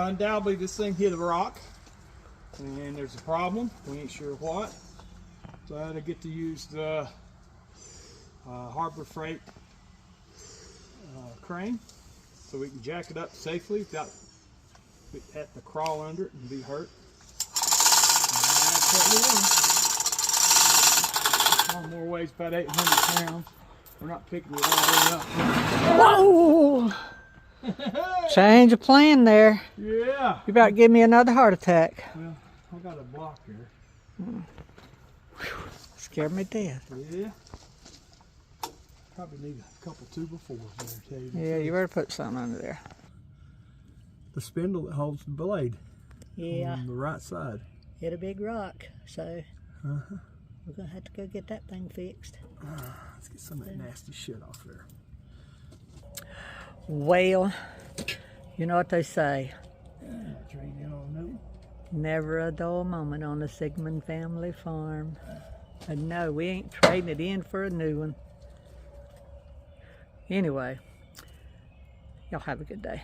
undoubtedly this thing hit a rock, and there's a problem. We ain't sure what. So I had to get to use the Harbor Freight crane so we can jack it up safely without having to crawl under it and be hurt. Lawnmower weighs about 800 pounds. We're not picking it all the way up. Whoa! Change of plan there. Yeah. You about to give me another heart attack. Well, I got a block here. Scared me to death. Yeah. Probably need a couple 2x4s there, tell you. Yeah, you better put something under there. The spindle that holds the blade. Yeah. On the right side. Hit a big rock, so we're gonna have to go get that thing fixed. Let's get some of that nasty shit off there. Well, you know what they say. Trade in on new. Never a dull moment on the Sigmund family farm. And no, we ain't trading it in for a new one. Anyway, y'all have a good day.